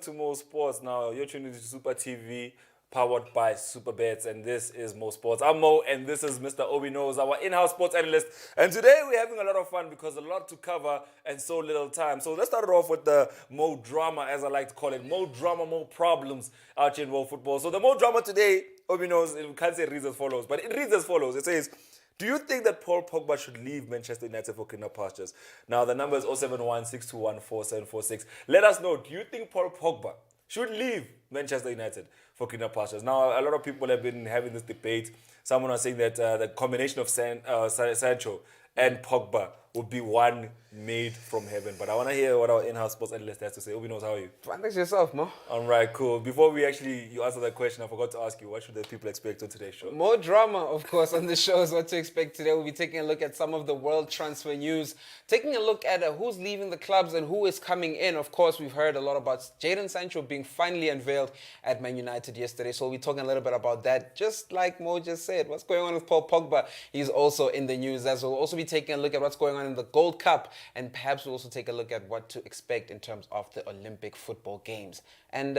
to Mosports. Now, you're tuning into Super TV, powered by Super Bets, and this is Mosports. I'm Mo, and this is Mr. Obi Knows, our in-house sports analyst. And today we're having a lot of fun because a lot to cover and so little time. So let's start off with the Mo drama, as I like to call it. Mo drama, Mo problems out here in world football. So the Mo drama today, Obi Knows, we can't say it reads as follows, but it reads as follows. It says, do you think that Paul Pogba should leave Manchester United for greener pastures? Now, the number is 071-621-4746. Let us know, do you think Paul Pogba should leave Manchester United for greener pastures? Now, a lot of people have been having this debate. Someone was saying that the combination of Sancho and Pogba would be one made from heaven. But I want to hear what our in-house sports analyst has to say. Obi Knows, how are you? Thanks yourself, Mo. All right, cool. Before you answer that question, I forgot to ask you, what should the people expect on today's show? More drama, of course, on the show is what to expect today. We'll be taking a look at some of the world transfer news, taking a look at who's leaving the clubs and who is coming in. Of course, we've heard a lot about Jadon Sancho being finally unveiled at Man United yesterday, so we'll be talking a little bit about that. Just like Mo just said, what's going on with Paul Pogba? He's also in the news, as we'll also be taking a look at what's going on in the Gold Cup, and perhaps we'll also take a look at what to expect in terms of the Olympic football games. And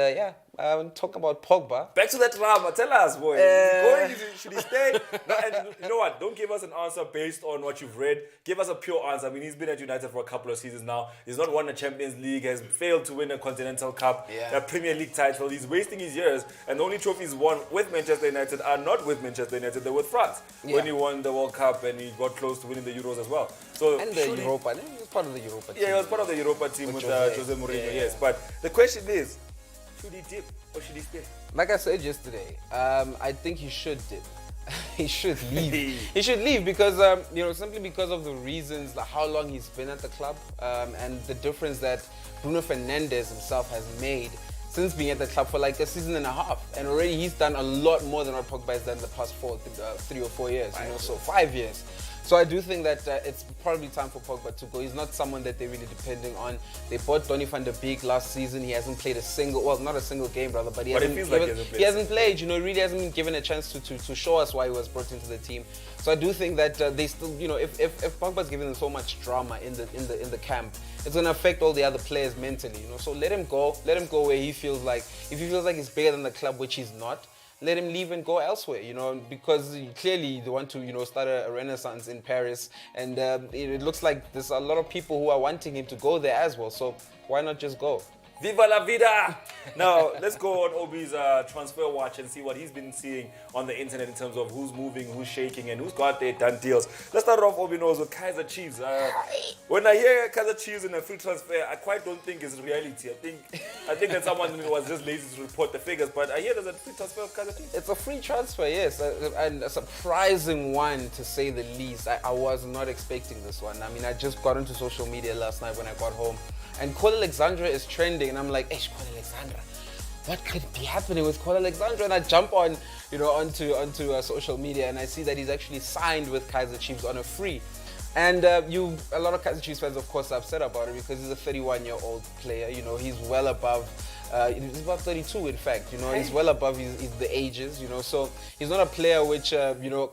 talk about Pogba. Back to that drama. Tell us, boy. Should he stay? No, and you know what? Don't give us an answer based on what you've read. Give us a pure answer. I mean, he's been at United for a couple of seasons now. He's not won a Champions League, has failed to win a Continental Cup, a Premier League title. He's wasting his years. And the only trophies won with Manchester United are not with Manchester United. They're with France. When he won the World Cup and he got close to winning the Euros as well. So and the Europa. He was part of the Europa team. Yeah, he was part of the Europa team with Jose Mourinho, yes. But the question is, should he dip or should he stay? Like I said yesterday, I think he should dip. He should leave. He should leave because, simply because of the reasons, like how long he's been at the club and the difference that Bruno Fernandes himself has made since being at the club for like a season and a half. And already he's done a lot more than what Pogba has done in the past 3 or 4 years, so 5 years. So I do think that it's probably time for Pogba to go. He's not someone that they're really depending on. They bought Donny van der Beek last season. He hasn't played not a single game, rather, but he hasn't played. He really hasn't been given a chance to show us why he was brought into the team. So I do think that they still, if Pogba's giving them so much drama in the camp, it's going to affect all the other players mentally. So let him go. Let him go where he feels like. If he feels like he's bigger than the club, which he's not, let him leave and go elsewhere, because clearly they want to, start a renaissance in Paris. And it looks like there's a lot of people who are wanting him to go there as well. So why not just go? Viva la vida! Now, let's go on Obi's transfer watch and see what he's been seeing on the internet in terms of who's moving, who's shaking, and who's got their done deals. Let's start off, Obi Knows, with Kaiser Chiefs. When I hear Kaiser Chiefs in a free transfer, I quite don't think it's reality. I think that someone was just lazy to report the figures, but I hear there's a free transfer of Kaiser Chiefs. It's a free transfer, yes, and a surprising one, to say the least. I was not expecting this one. I mean, I just got into social media last night when I got home, and Cole Alexandra is trending, and I'm like, hey, Cole Alexandra, what could be happening with Cole Alexandra? And I jump on, onto social media, and I see that he's actually signed with Kaiser Chiefs on a free. And a lot of Kaiser Chiefs fans, of course, are upset about it because he's a 31-year-old player. He's well above. He's about 32, in fact. He's well above the ages. So he's not a player which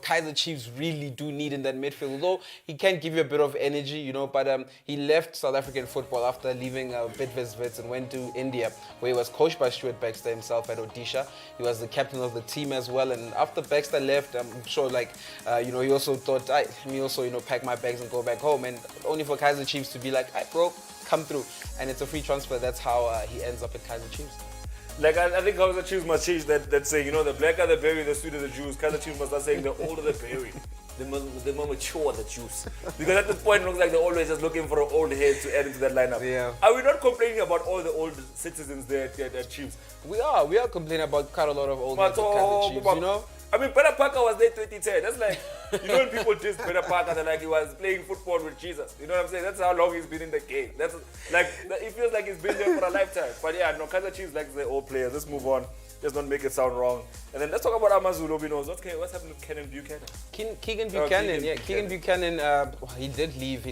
Kaiser Chiefs really do need in that midfield. Although he can give you a bit of energy, but he left South African football after leaving Bidvest and went to India, where he was coached by Stuart Baxter himself at Odisha. He was the captain of the team as well. And after Baxter left, I'm sure, he also thought, let me also pack my bags and go back home. And only for Kaiser Chiefs to be like, hey, bro, come through. And it's a free transfer. That's how he ends up at Kaiser Chiefs. I think Kaiser Chiefs must change that saying, the blacker the berry, the sweeter the juice. Kaiser Chiefs must start saying the older the berry, the more mature the juice. Because at this point, it looks like they're always just looking for an old head to add into that lineup. Yeah. Are we not complaining about all the old citizens there at Chiefs? We are complaining about quite a lot of old Kaiser Chiefs, I mean, Peter Parker was there 2010. That's like, when people diss Peter Parker, they're like he was playing football with Jesus. You know what I'm saying? That's how long he's been in the game. That's like, it feels like he's been there for a lifetime. But yeah, no, Kaiser Chiefs likes the old players. Let's move on. Let's not make it sound wrong. And then let's talk about Amazulu. What's happened with Kenan Buchanan? Keegan Buchanan, Keegan Buchanan, he did leave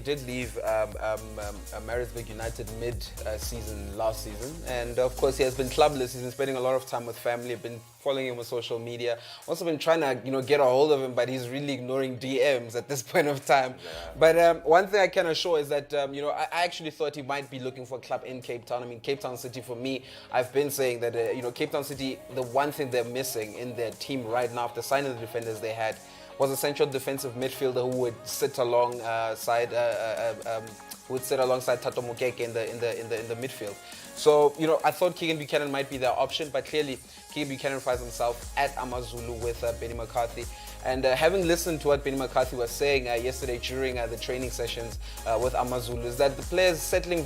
Maritzburg United mid-season last season, and of course he has been clubless. He's been spending a lot of time with family. I've been following him on social media. Also been trying to get a hold of him, but he's really ignoring DMs at this point of time. Yeah. But one thing I can assure is that I actually thought he might be looking for a club in Cape Town. I mean, Cape Town City for me, I've been saying that Cape Town City, the one thing they're missing in their team right now, after signing the defenders they had, was a central defensive midfielder who would sit alongside Tato Mukeke in the midfield. So I thought Keegan Buchanan might be their option, but clearly Keegan Buchanan finds himself at Amazulu with Benny McCarthy. And having listened to what Benny McCarthy was saying yesterday during the training sessions with Amazulu, is that the player is settling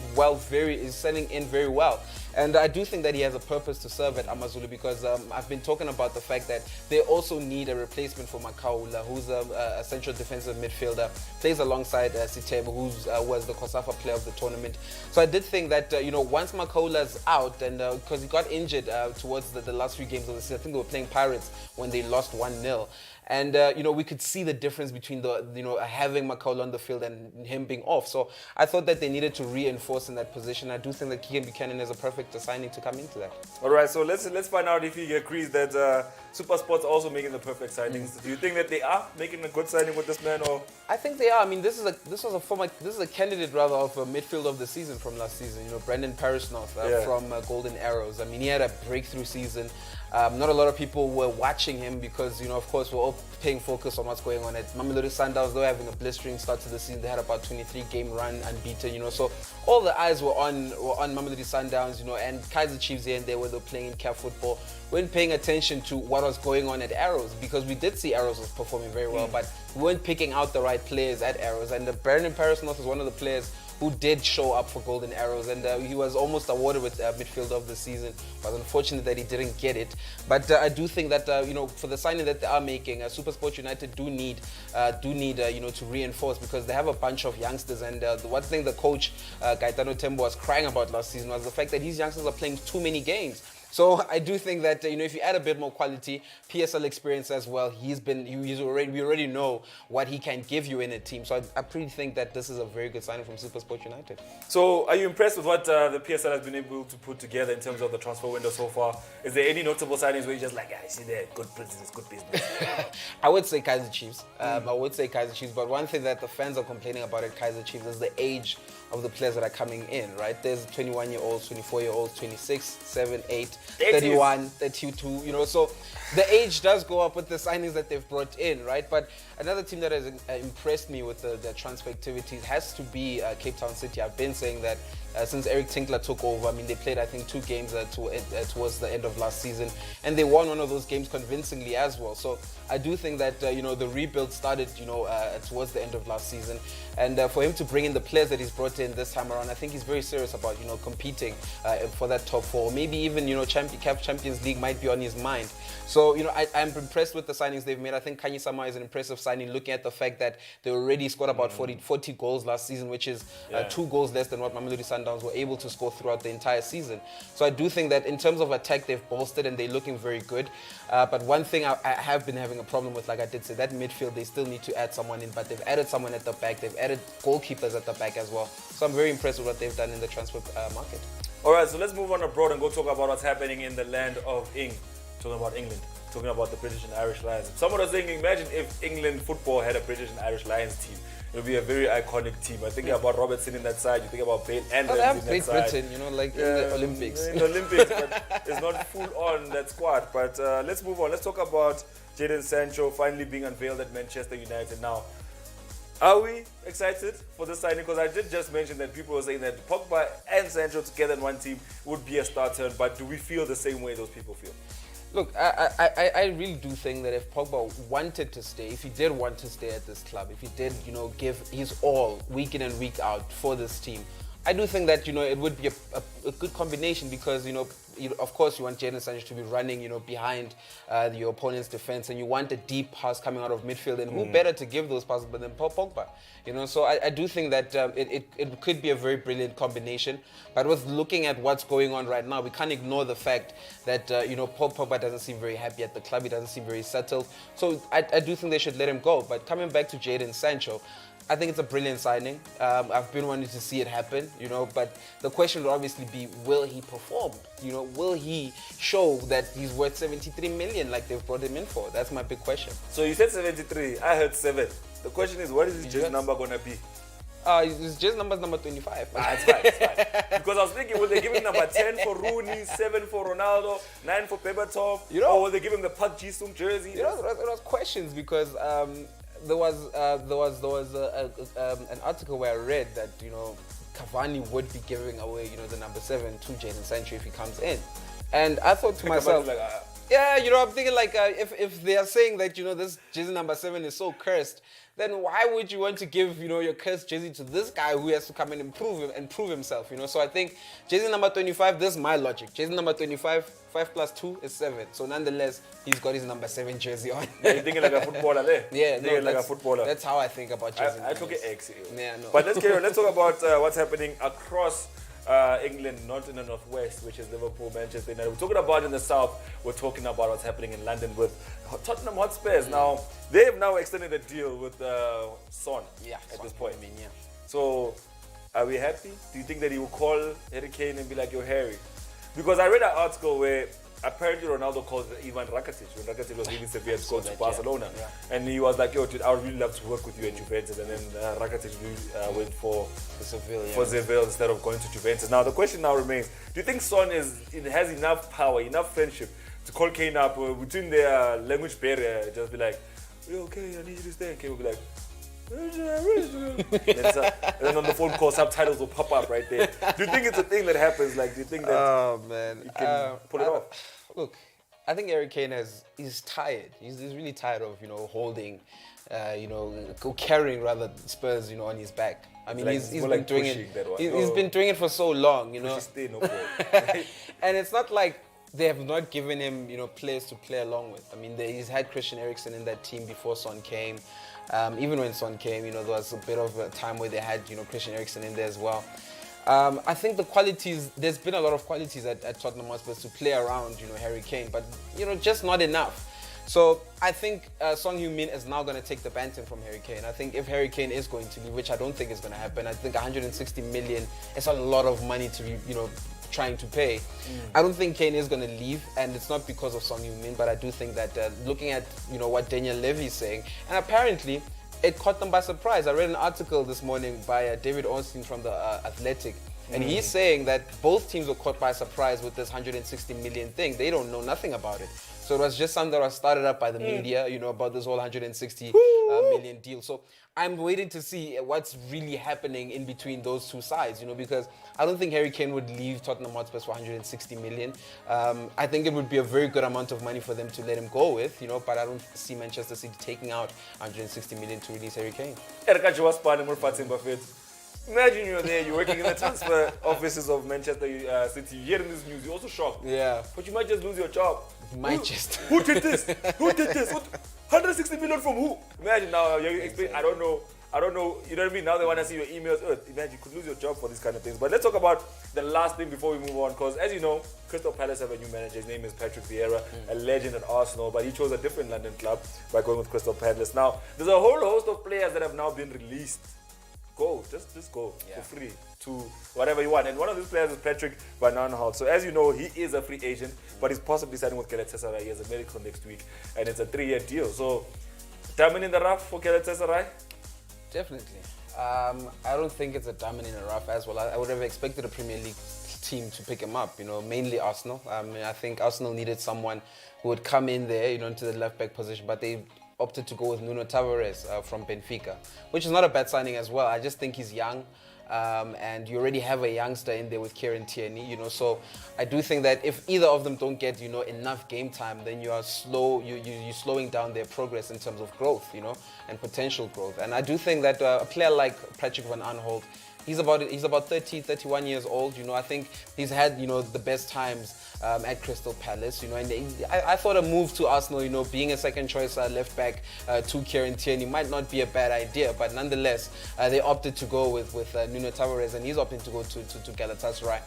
in very well. And I do think that he has a purpose to serve at Amazulu, because I've been talking about the fact that they also need a replacement for Makaula, who's a central defensive midfielder, plays alongside Sitebo, who was the Kosafa player of the tournament. So I did think that once Makaula's out, and because he got injured towards the last few games of the season, I think they were playing Pirates when they lost 1-0. And we could see the difference between having Makaula on the field and him being off. So I thought that they needed to reinforce in that position. I do think that Keegan Buchanan is a perfect signing to come into that. All right, so let's find out if he agrees that Supersports also making the perfect signings. Do you think that they are making a good signing with this man, or? I think they are. I mean, this is a candidate rather of a midfield of the season from last season. Brandon Parisnorth from Golden Arrows. I mean, he had a breakthrough season. Not a lot of people were watching him because, of course, we're all paying focus on what's going on at Mamelodi Sundowns. They were having a blistering start to the season. They had about 23-game run unbeaten, so all the eyes were on Mamelodi Sundowns, and Kaizer Chiefs here and there where they were playing CAF football. We weren't paying attention to what was going on at Arrows, because we did see Arrows was performing very well, but we weren't picking out the right players at Arrows. And Brandon Parisnorth is one of the players who did show up for Golden Arrows, and he was almost awarded with Midfielder of the Season. It was unfortunate that he didn't get it, but I do think that for the signing that they are making, SuperSport United do need to reinforce, because they have a bunch of youngsters. And the one thing the coach Gaetano Tembo was crying about last season was the fact that these youngsters are playing too many games. So I do think that if you add a bit more quality, PSL experience as well, we already know what he can give you in a team. So I pretty think that this is a very good signing from SuperSport United. So are you impressed with what the PSL has been able to put together in terms of the transfer window so far? Is there any notable signings where you're just like, I see there, good business, good business? I would say Kaizer Chiefs. But one thing that the fans are complaining about at Kaizer Chiefs is the age of the players that are coming in, right? There's 21-year-olds, 24-year-olds, 26, 7, 8, 31, 32, so the age does go up with the signings that they've brought in, right? But another team that has impressed me with the transfer activities has to be Cape Town City. I've been saying that since Eric Tinkler took over. I mean, they played, I think, 2 games towards the end of last season, and they won one of those games convincingly as well. So I do think that the rebuild started towards the end of last season, and for him to bring in the players that he's brought in this time around, I think he's very serious about competing for that top 4. Maybe even CAF Champions League might be on his mind. So I'm impressed with the signings they've made. I think Kanye Sama is an impressive signing, looking at the fact that they already scored about 40 goals last season, which is 2 goals less than what Mamelodi Sundowns were able to score throughout the entire season. So I do think that in terms of attack, they've bolstered and they're looking very good. But one thing I have been having a problem with, like I did say, that midfield, they still need to add someone in, but they've added someone at the back. They've added goalkeepers at the back as well. So I'm very impressed with what they've done in the transfer market. All right, so let's move on abroad and go talk about what's happening in the land of talking about England, talking about the British and Irish Lions. Someone was saying, imagine if England football had a British and Irish Lions team. It would be a very iconic team. I think about Robertson in that side. You think about Bale and Ramsey in that Great side. Britain, like in the Olympics. In the Olympics, but it's not full on that squad. But let's move on. Let's talk about Jadon Sancho finally being unveiled at Manchester United now. Are we excited for this signing? Because I did just mention that people were saying that Pogba and Sancho together in one team would be a star turn, but do we feel the same way those people feel? Look, I really do think that if Pogba wanted to stay, if he did want to stay at this club, if he did, give his all week in and week out for this team, I do think that, it would be a good combination because, of course you want Jadon Sancho to be running, behind your opponent's defense, and you want a deep pass coming out of midfield, and who better to give those passes than Paul Pogba? So I do think that it could be a very brilliant combination. But with looking at what's going on right now, we can't ignore the fact that, Paul Pogba doesn't seem very happy at the club. He doesn't seem very settled. So I do think they should let him go. But coming back to Jadon Sancho, I think it's a brilliant signing. I've been wanting to see it happen, but the question would obviously be, will he perform? Will he show that he's worth 73 million like they've brought him in for? That's my big question. So you said 73, I heard 7. The question is, what is his jersey number going to be? His jersey number is number 25. It's fine. Because I was thinking, will they give him number 10 for Rooney, 7 for Ronaldo, 9 for Berbatov, or will they give him the Park Ji-sung jersey? It was questions because there was an article where I read that Cavani would be giving away the number 7 to Jadon Sancho if he comes in, and I thought to myself, yeah, I'm thinking like if they are saying that this jersey number 7 is so cursed, then why would you want to give your cursed jersey to this guy who has to come in and prove himself? So I think jersey number 25. This is my logic. Jersey number 25, 5 plus 2 is 7. So nonetheless, he's got his number 7 jersey on. Yeah, you're thinking like a footballer there. Yeah, no, like a footballer. That's how I think about jersey. I took it X. Yeah, no. But let's carry on. Let's talk about what's happening across England, not in the northwest, which is Liverpool, Manchester United. We're talking about in the south. We're talking about what's happening in London with Tottenham Hotspurs. Now they have now extended a deal with Son. Yeah, at this point. Yeah. So are we happy? Do you think that he will call Harry Kane and be like, "Yo, Harry"? Because I read an article where apparently Ronaldo called Ivan Rakitic when Rakitic was leaving Sevilla to go to Barcelona, and he was like, "Yo, dude, I would really love to work with you at Juventus." And then Rakitic went for Seville instead of going to Juventus. Now the question now remains: do you think Son has enough power, enough friendship to call Kane up between their language barrier, just be like, "Yo, okay, I need you to stay," and Kane will be like, and then on the phone call, subtitles will pop up right there. Do you think it's a thing that happens? Like, do you think that you can pull it off? Look, I think Harry Kane he's tired. He's really tired of holding, carrying rather Spurs on his back. I mean, he's been doing it. He's been doing it for so long, Stay, no And it's not like they have not given him players to play along with. I mean, he's had Christian Eriksen in that team before Son came. Even when Son came, there was a bit of a time where they had Christian Eriksen in there as well. I think the qualities, there's been a lot of qualities at Tottenham Hotspur to play around, Harry Kane, but, just not enough. So I think Son Heung-min is now going to take the baton from Harry Kane. I think if Harry Kane is going to leave, which I don't think is going to happen, I think 160 million is a lot of money to be, trying to pay. I don't think Kane is going to leave, and it's not because of Son Heung-min, but I do think that looking at, what Daniel Levy is saying, and apparently it caught them by surprise. I read an article this morning by David Ornstein from the Athletic, and he's saying that both teams were caught by surprise with this 160 million thing. They don't know nothing about it. So it was just something that was started up by the media, about this whole 160 million deal. So I'm waiting to see what's really happening in between those two sides, because I don't think Harry Kane would leave Tottenham Hotspur for 160 million. I think it would be a very good amount of money for them to let him go with, but I don't see Manchester City taking out 160 million to release Harry Kane. Imagine you're there, you're working in the transfer offices of Manchester City. You're hearing this news, you're also shocked. Yeah. But you might just lose your job. You might just. Who did this? Who did this? 160 million from who? Imagine now, you explain, I don't know, you know what I mean? Now they want to see your emails. Imagine you could lose your job for these kind of things. But let's talk about the last thing before we move on, because as you know, Crystal Palace have a new manager. His name is Patrick Vieira, a legend at Arsenal, but he chose a different London club by going with Crystal Palace. Now, there's a whole host of players that have now been released. Go, just go for free to whatever you want. And one of these players is Patrick Van Aanholt. So as you know, he is a free agent, but he's possibly signing with Galatasaray. He has a medical next week, and it's a 3-year deal. So, diamond in the rough for Galatasaray? Definitely. I don't think it's a diamond in the rough as well. I would have expected a Premier League team to pick him up, mainly Arsenal. I think Arsenal needed someone who would come in there, into the left-back position, but they opted to go with Nuno Tavares from Benfica, which is not a bad signing as well. I just think he's young, and you already have a youngster in there with Kieran Tierney, so I do think that if either of them don't get, enough game time, then you are you're slowing down their progress in terms of growth, and potential growth. And I do think that a player like Patrick Van Aanholt he's about 30, 31 years old. You know, I think he's had, you know, the best times at Crystal Palace. You know, and I thought a move to Arsenal, you know, being a second choice left back to Kieran Tierney might not be a bad idea, but nonetheless, they opted to go with Nuno Tavares, and he's opting to go to Galatasaray.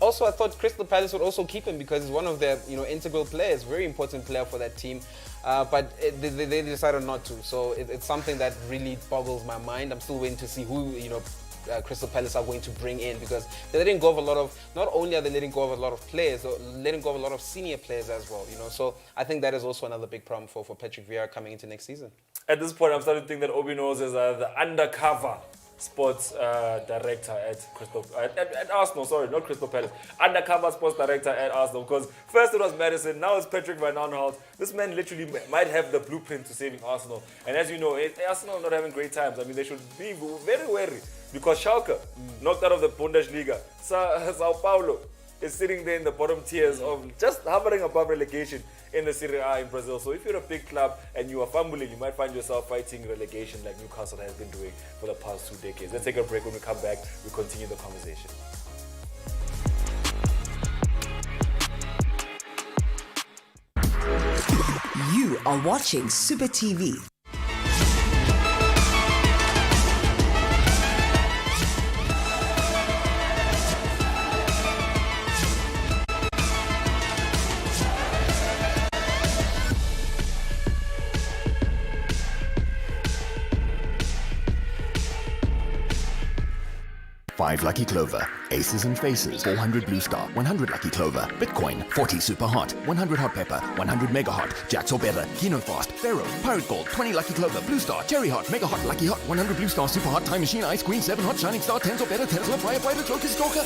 Also, I thought Crystal Palace would also keep him because he's one of their, you know, integral players, very important player for that team. But they decided not to. So it's something that really boggles my mind. I'm still waiting to see who, you know, Crystal Palace are going to bring in, because they're letting go of a lot of, not only are they letting go of a lot of players, they're letting go of a lot of senior players as well, you know. So I think that is also another big problem for Patrick Vieira coming into next season. At this point, I'm starting to think that Obi knows is the undercover sports director at Arsenal. Sorry, not Crystal Palace. Undercover sports director at Arsenal. Because first it was Madison, now it's Patrick Van Aanholt. This man literally might have the blueprint to saving Arsenal. And as you know, Arsenal are not having great times. I mean, they should be very wary, because Schalke knocked out of the Bundesliga. Sao Paulo is sitting there in the bottom tiers of just hovering above relegation in the Serie A in Brazil. So if you're a big club and you are fumbling, you might find yourself fighting relegation like Newcastle has been doing for the past 2 decades. Let's take a break. When we come back, we continue the conversation. You are watching Super TV. Five Lucky Clover, Aces and Faces, 400 Blue Star, 100 Lucky Clover, Bitcoin, 40 Super Hot, 100 Hot Pepper, 100 Mega Hot, Jacks or Better, Kino Fast, Pharaoh, Pirate Gold, 20 Lucky Clover, Blue Star, Cherry Hot, Mega Hot, Lucky Hot, 100 Blue Star, Super Hot, Time Machine, Ice Queen, 7 Hot, Shining Star, 10s or Better, Tesla, Firefighter, Joker, Stalker.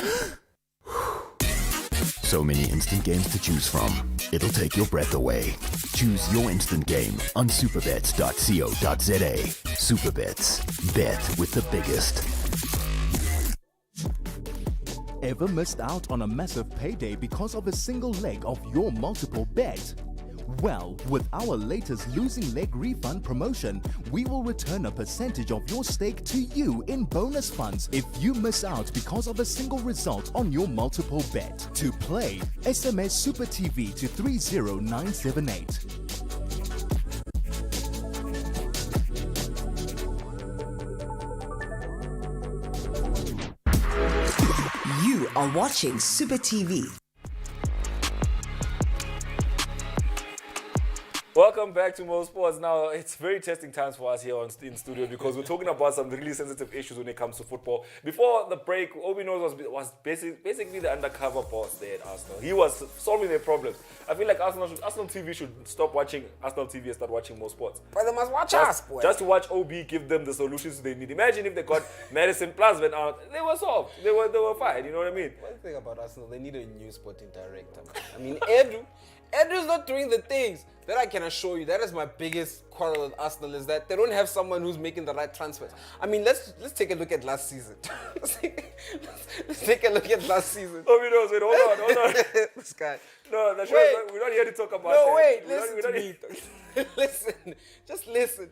So many instant games to choose from. It'll take your breath away. Choose your instant game on superbets.co.za. Superbets. Bet with the biggest. Ever missed out on a massive payday because of a single leg of your multiple bet? Well, with our latest losing leg refund promotion, we will return a percentage of your stake to you in bonus funds if you miss out because of a single result on your multiple bet. To play, SMS Super TV to 30978. You are watching Super TV. Welcome back to Mosports. Now, it's very testing times for us here in studio, because we're talking about some really sensitive issues when it comes to football. Before the break, Obi knows was basically the undercover boss there at Arsenal. He was solving their problems. I feel like Arsenal TV should stop watching Arsenal TV and start watching Mosports. But they must watch us, boy. Just to watch OB give them the solutions they need. Imagine if they got Madison Plus went out, they were solved. They were fine. You know what I mean? One thing about Arsenal, they need a new sporting director, man. I mean, Andrew's not doing the things that I can assure you. That is my biggest quarrel with Arsenal, is that they don't have someone who's making the right transfers. I mean, let's take a look at last season. let's take a look at last season. Oh, wait, hold on. This guy. No, we're not here to talk about No, that. wait, listen to me. Listen, just listen.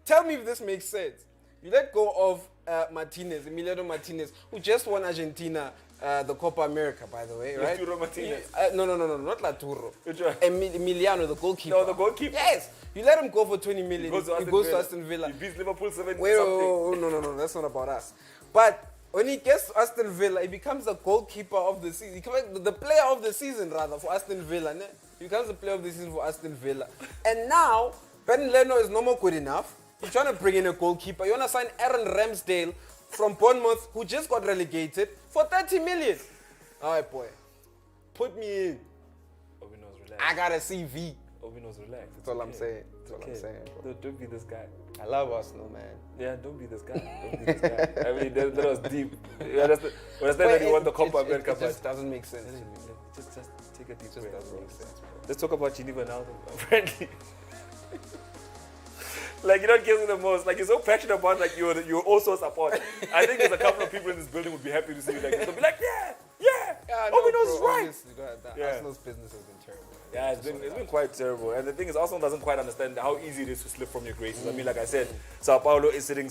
Tell me if this makes sense. You let go of Emiliano Martinez, who just won Argentina the Copa America, by the way, right? Laturo Martinez. No, not Laturo. Which one? Emiliano, the goalkeeper. No, the goalkeeper. Yes, you let him go for 20 million. He goes to Aston Villa. He beats Liverpool 7 Wait, something. no, that's not about us. But when he gets to Aston Villa, he becomes the goalkeeper of the season. He becomes the player of the season, rather, for Aston Villa. Ne? He becomes the player of the season for Aston Villa. And now, Ben Leno is no more good enough. You're trying to bring in a goalkeeper. You want to sign Aaron Ramsdale from Bournemouth, who just got relegated, for 30 million. All right, boy. Put me in. Obino's relaxed. I got a CV. Obino's relaxed. That's all I'm saying. That's all I'm saying, bro. Don't be this guy. I love Arsenal, man. Yeah, don't be this guy. Don't be this guy. I mean, that was deep. You understand that you want the Copa America, it just doesn't make sense. Just take a deep It just breath. doesn't make sense, bro. Let's talk about Gini Wijnaldum, apparently. Like, you don't get the most. Like, you're so passionate about, like, you're also support. I think there's a couple of people in this building would be happy to see you like this. They'll be like, yeah, Obino's right. Yeah. Arsenal's business has been terrible. Yeah, it's been quite terrible. And the thing is, Arsenal doesn't quite understand how easy it is to slip from your graces. I mean, like I said, Sao Paulo is sitting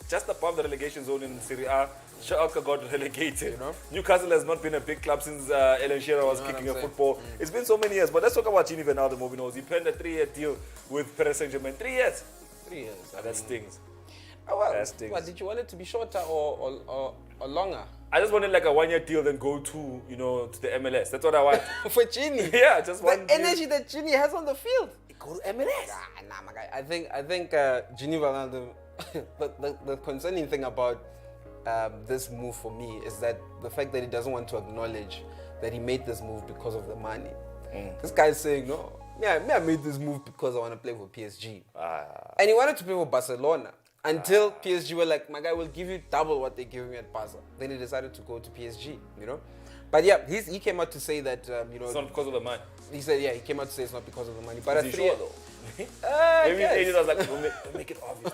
just above the relegation zone in Serie A. Schalke got relegated. You know? Newcastle has not been a big club since Alan Shearer was what kicking I'm a saying? football. It's been so many years. But let's talk about Gini Wijnaldum, Mobinos. He penned a 3-year deal with Paris Saint-Germain. 3 years. 3 years. That stings. Oh, well, That stings. what, did you want it to be shorter or longer? I just wanted like a 1-year deal, then go to, to the MLS. That's what I want. For Gini? Yeah, just one The deal. energy that Gini has on the field. Go to MLS. Nah, my guy. I think Gini Wijnaldum, the concerning thing about this move for me is that the fact that he doesn't want to acknowledge that he made this move because of the money. This guy's saying, no, I made this move because I want to play for PSG. And he wanted to play for Barcelona until PSG were like, my guy, will give you double what they give me at Barca. Then he decided to go to PSG, But yeah, he came out to say that, It's not because of the money. he said, he came out to say it's not because of the money. But Is he sure though? Maybe guess. his agent was like, we'll make it obvious.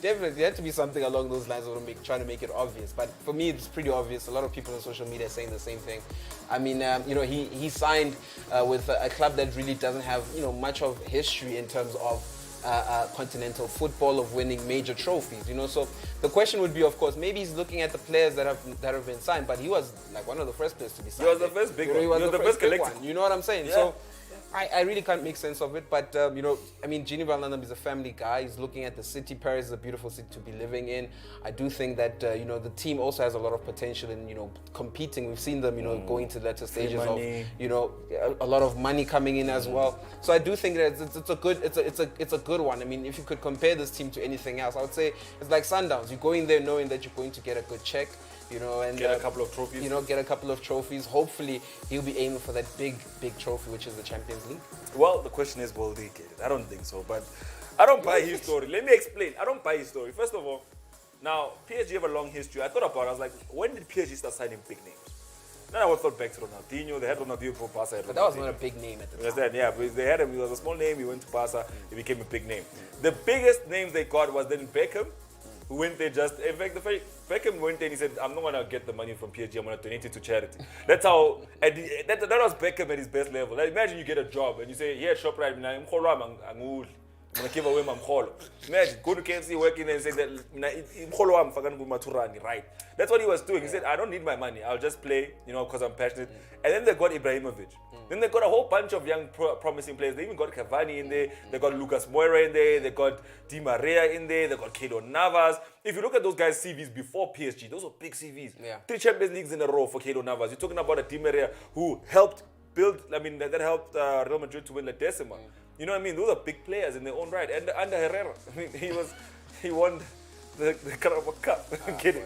Definitely, there had to be something along those lines of trying to make it obvious. But for me, it's pretty obvious. A lot of people on social media are saying the same thing. I mean, he signed with a club that really doesn't have, much of history in terms of continental football, of winning major trophies. So the question would be, of course, maybe he's looking at the players that have been signed, but he was like one of the first players to be signed. was the first big one. He was the first big collective. one. You know what I'm saying? Yeah. So I really can't make sense of it, but Gini Wijnaldum is a family guy. He's looking at the city. Paris is a beautiful city to be living in. I do think that the team also has a lot of potential in competing. We've seen them going to later stages money. of a lot of money coming in as well. So I do think that it's a good one. I mean, if you could compare this team to anything else, I would say it's like Sundowns. You go in there knowing that you're going to get a good check. And Get a couple of trophies. Get a couple of trophies. Hopefully, he'll be aiming for that big trophy, which is the Champions League. Well, the question is, will they get it? I don't think so, but I don't buy his story. Let me explain. I don't buy his story. First of all, now, PSG have a long history. I thought about it. I was like, when did PSG start signing big names? Then I thought back to Ronaldinho. They had Ronaldinho for Barca. But that was not a big name at the time. Understand? Yeah, but they had him. He was a small name. He went to Barca. He became a big name. The biggest names they got was then Beckham, who went there just... In fact, Beckham went there and he said, I'm not going to get the money from PSG. I'm going to donate it to charity. That's how... That was Beckham at his best level. Like, imagine you get a job and you say, yeah, ShopRite, I'm going to give away my mkholo. Imagine, go to KFC, working there and say that, right? That's what he was doing. He said, I don't need my money. I'll just play, because I'm passionate. And then they got Ibrahimovic. Then they got a whole bunch of young promising players. They even got Cavani in there. They got Lucas Moura in there. They got Di Maria in there. They got Keylor Navas. If you look at those guys' CVs before PSG, those were big CVs. Yeah. 3 Champions Leagues in a row for Keylor Navas. You're talking about a Di Maria who helped build, that helped Real Madrid to win La Decima. You know what I mean? Those are big players in their own right. And under Herrera, I mean, he won the Carabao Cup. I'm kidding.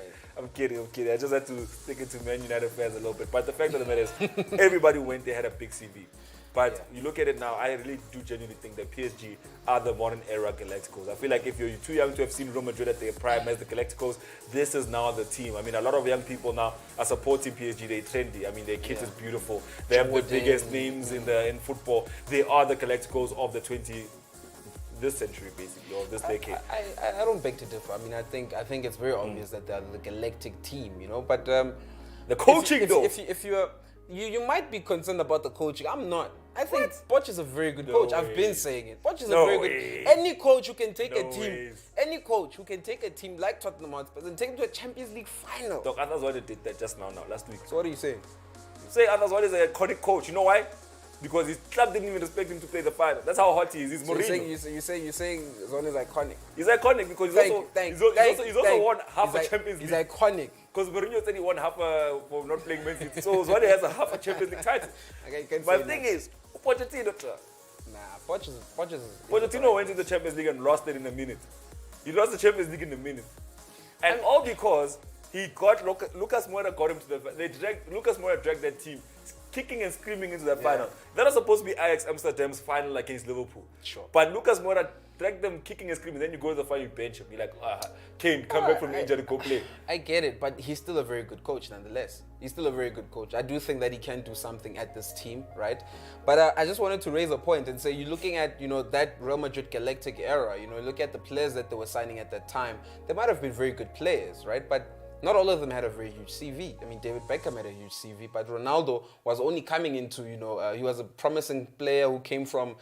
I just had to stick it to Man United fans a little bit. But the fact of the matter is, everybody went there, had a big CV. But you look at it now, I really do genuinely think that PSG are the modern era Galacticos. I feel like if you're too young to have seen Real Madrid at their prime as the Galacticos, this is now the team. I mean, a lot of young people now are supporting PSG. They're trendy. I mean, their kit is beautiful. They have the biggest names in football. They are the Galacticos of the this century, basically, or this decade. I don't beg to differ. I mean, I think it's very obvious that they're the galactic team, But the coaching, though. If you might be concerned about the coaching. I'm not. I think Poch is a very good coach. I've been saying it. Poch is a very good. Any coach who can take a team, like Tottenham Hotspur and take them to a Champions League final. Doc, others already did that just now, last week. So what are you saying? You say others always an iconic coach. You know why? Because his club didn't even respect him to play the final. That's how hot he is. He's So Mourinho. you're saying Zone is iconic. He's iconic because he's also won half a Champions League. He's iconic. Because Mourinho said he won half for not playing Man City. So Zwane has a half a Champions League title. Okay, you can But say the thing that. is, Pochettino, Poch is. Pochettino went to the Champions League and lost it in a minute. He lost the Champions League in a minute. And all because he got Lucas Moura got him to the Lucas Moura dragged that team kicking and screaming into the final. That was supposed to be Ajax Amsterdam's final against Liverpool. Sure. But Lucas Moura dragged them kicking and screaming. Then you go to the final, you bench him. You're like, Kane, come back from injury, go play. I get it, but he's still a very good coach nonetheless. He's still a very good coach. I do think that he can do something at this team, right? But I just wanted to raise a point and say, you're looking at, that Real Madrid Galactic era, look at the players that they were signing at that time. They might have been very good players, right? But not all of them had a very huge CV. I mean, David Beckham had a huge CV, but Ronaldo was only coming into, he was a promising player who came from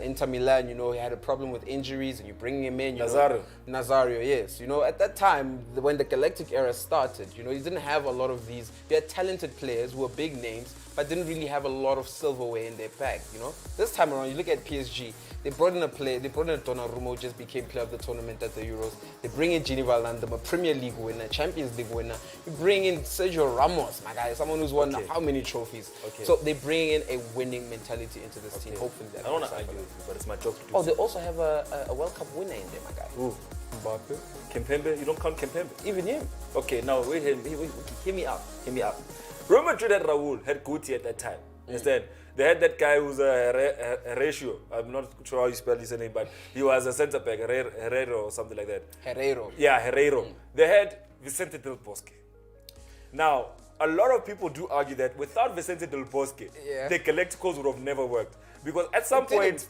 Inter Milan. He had a problem with injuries, and you bring him in. Nazario, yes. At that time, when the Galactic era started, you didn't have a lot of these. You had talented players who were big names, but didn't really have a lot of silverware in their bag. This time around, you look at PSG. They brought in a player. They brought in a Donnarumma, who just became player of the tournament at the Euros. They bring in Gini Wijnaldum, a Premier League winner, Champions League winner. You bring in Sergio Ramos, my guy, someone who's won how many trophies. So they bring in a winning mentality into this team. Hopefully that. I don't want to argue with you, but it's my job to do. Oh, they also have a World Cup winner in there, my guy. Who? Mbappe? Kimpembe? You don't count Kimpembe? Even him. Okay, now wait, hear me out. Real Madrid had Raul, had Guti at that time. Understand? They had that guy who's a ratio. I'm not sure how you spell his name, but he was a centre back, Herrero or something like that. Herrero. Yeah, Herrero. They had Vicente Del Bosque. Now, a lot of people do argue that without Vicente Del Bosque, the Galacticos would have never worked. Because at some point,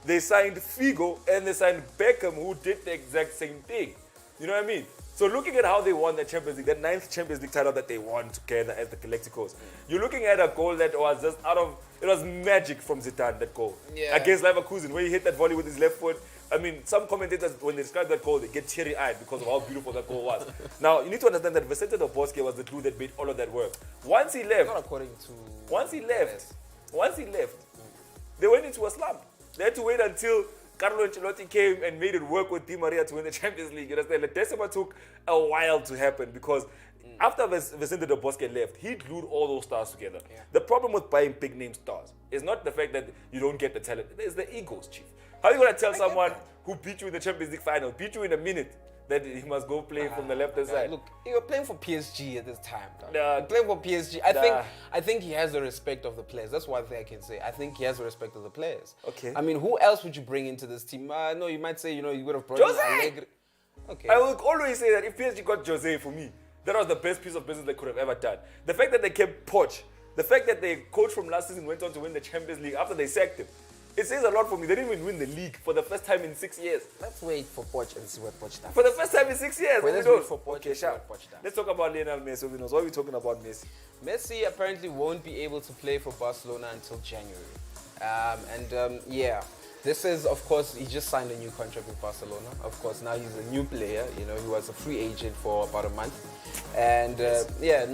they signed Figo and they signed Beckham, who did the exact same thing. You know what I mean? So looking at how they won the Champions League, that 9th Champions League title that they won together as the Galacticos, you're looking at a goal that was just it was magic from Zidane, that goal. Against Leverkusen, where he hit that volley with his left foot. I mean, some commentators, when they describe that goal, they get teary-eyed because of how beautiful that goal was. Now, you need to understand that Vicente Del Bosque was the glue that made all of that work. Once he left, they went into a slump. They had to wait until Carlo Ancelotti came and made it work with Di Maria to win the Champions League. You understand? The Decima took a while to happen because after Vicente Del Bosque left, he glued all those stars together. The problem with buying big name stars is not the fact that you don't get the talent. It's the egos, chief. How are you going to tell someone who beat you in the Champions League final, beat you in a minute, that he must go play from the left-hand side? Look, you're playing for PSG at this time. You're playing for PSG. I think he has the respect of the players. That's one thing I can say. I think he has the respect of the players. Okay. I mean, who else would you bring into this team? No, you might say, you would have brought in Allegri. Okay. I will always say that if PSG got Jose, for me, that was the best piece of business they could have ever done. The fact that they kept Poch, the fact that their coach from last season went on to win the Champions League after they sacked him, it says a lot for me. They didn't even win the league for the first time in 6 years. Let's wait for Poch and see what Poch does. For the first time in 6 years. Let's wait for Poch and see what Poch does. Let's talk about Lionel Messi. Why are we talking about Messi? Messi apparently won't be able to play for Barcelona until January. This is, of course, he just signed a new contract with Barcelona. Of course, now he's a new player. He was a free agent for about a month. And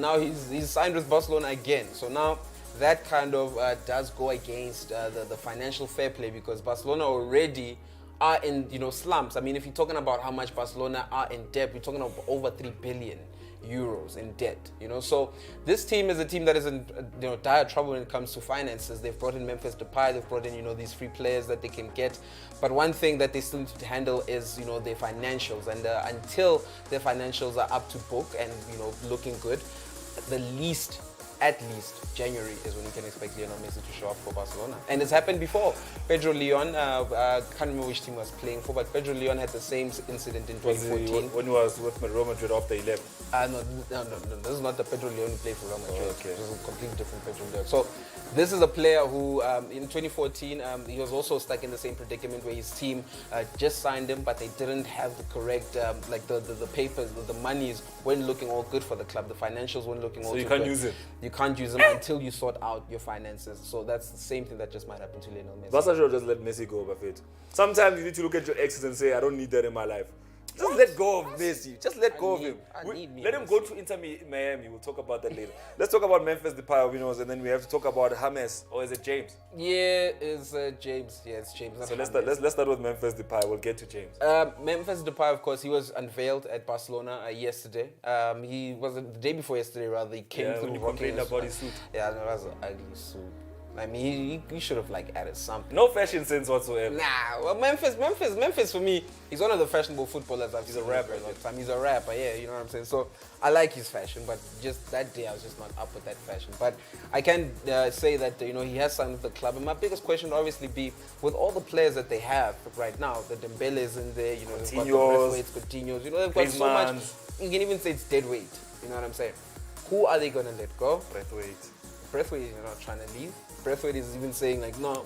now he's signed with Barcelona again. So now that kind of does go against the financial fair play, because Barcelona already are in slumps. I mean, if you're talking about how much Barcelona are in debt, we're talking about over 3 billion euros in debt. So this team is a team that is in dire trouble when it comes to finances. They've brought in Memphis Depay. They've brought in these free players that they can get. But one thing that they still need to handle is their financials. And until their financials are up to book and looking good, at least January is when you can expect Lionel Messi to show up for Barcelona. And it's happened before. Pedro Leon, I can't remember which team he was playing for, but Pedro Leon had the same incident in 2014. When he was with Real Madrid after he left? No, this is not the Pedro Leon who played for Real Madrid. Oh, okay. This is a completely different Pedro Leon. So this is a player who, in 2014, he was also stuck in the same predicament where his team just signed him, but they didn't have the correct, the papers, the monies weren't looking all good for the club. The financials weren't looking all good. So you can't use him? You can't use them until you sort out your finances. So that's the same thing that just might happen to Lionel Messi. Barca should just let Messi go, Buffett. Sometimes you need to look at your exes and say, I don't need that in my life. Just let go of Messi. Just let go of him. Let him go to Inter Miami. We'll talk about that later. Let's talk about Memphis Depay, and then we have to talk about James. Or is it James? Yeah, it's James. Yeah, it's James. So let's start with Memphis Depay. We'll get to James. Memphis Depay, of course, he was unveiled at Barcelona yesterday. He was the day before yesterday, rather. He came through. When you complained about his suit. Yeah, that was an ugly suit. I mean, he should have added something. No fashion sense whatsoever. Nah, well, Memphis for me, he's one of the fashionable footballers I've seen. He's a rapper. He's a rapper, yeah, you know what I'm saying? So I like his fashion, but just that day I was just not up with that fashion. But I can say that, he has signed with the club. And my biggest question would obviously be, with all the players that they have right now, the Dembele's in there, they've got the Coutinho's, they've got so much. You can even say it's dead weight, you know what I'm saying? Who are they going to let go? Braithwaite is not trying to leave. Braithwaite is even saying no,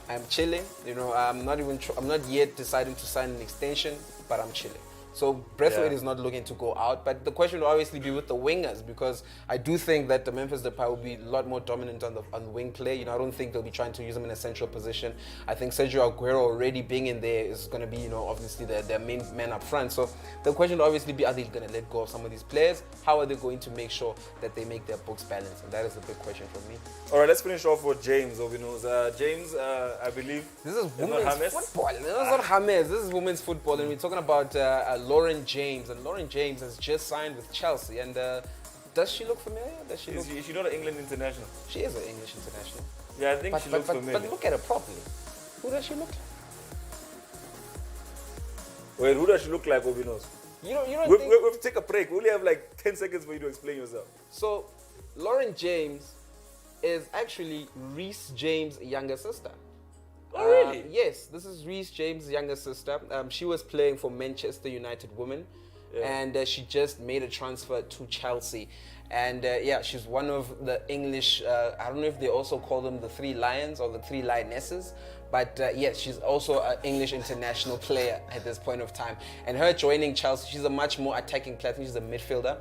I'm chilling. I'm not yet deciding to sign an extension, but I'm chilling. So Braithwaite Yeah. is not looking to go out. But the question will obviously be with the wingers, because I do think that the Memphis Depay will be a lot more dominant on the wing play. You know, I don't think they'll be trying to use him in a central position. I think Sergio Aguero already being in there is going to be, you know, obviously their main man up front. So the question will obviously be, are they going to let go of some of these players? How are they going to make sure that they make their books balanced? And that is the big question for me. All right, let's finish off with James Obinos. James, I believe. This is not women's James. football. This is not James. This is women's football. And we're talking about Lauren James. And Lauren James has just signed with Chelsea. And does she look familiar? Does she look... Is she not an England international? She is an English international. Yeah, I think she looks familiar. But look at her properly. Who does she look like? Wait, who does she look like, Obinos? You don't We think... have to take a break. We only have like 10 seconds for you to explain yourself. So, Lauren James is actually Reece James' younger sister. Oh, really? Yes, this is Reece James' younger sister. She was playing for Manchester United Women, and she just made a transfer to Chelsea. And yeah, she's one of the English, I don't know if they also call them the Three Lions or the Three Lionesses, but yes, she's also an English international player at this point of time. And her joining Chelsea, she's a much more attacking player. She's a midfielder,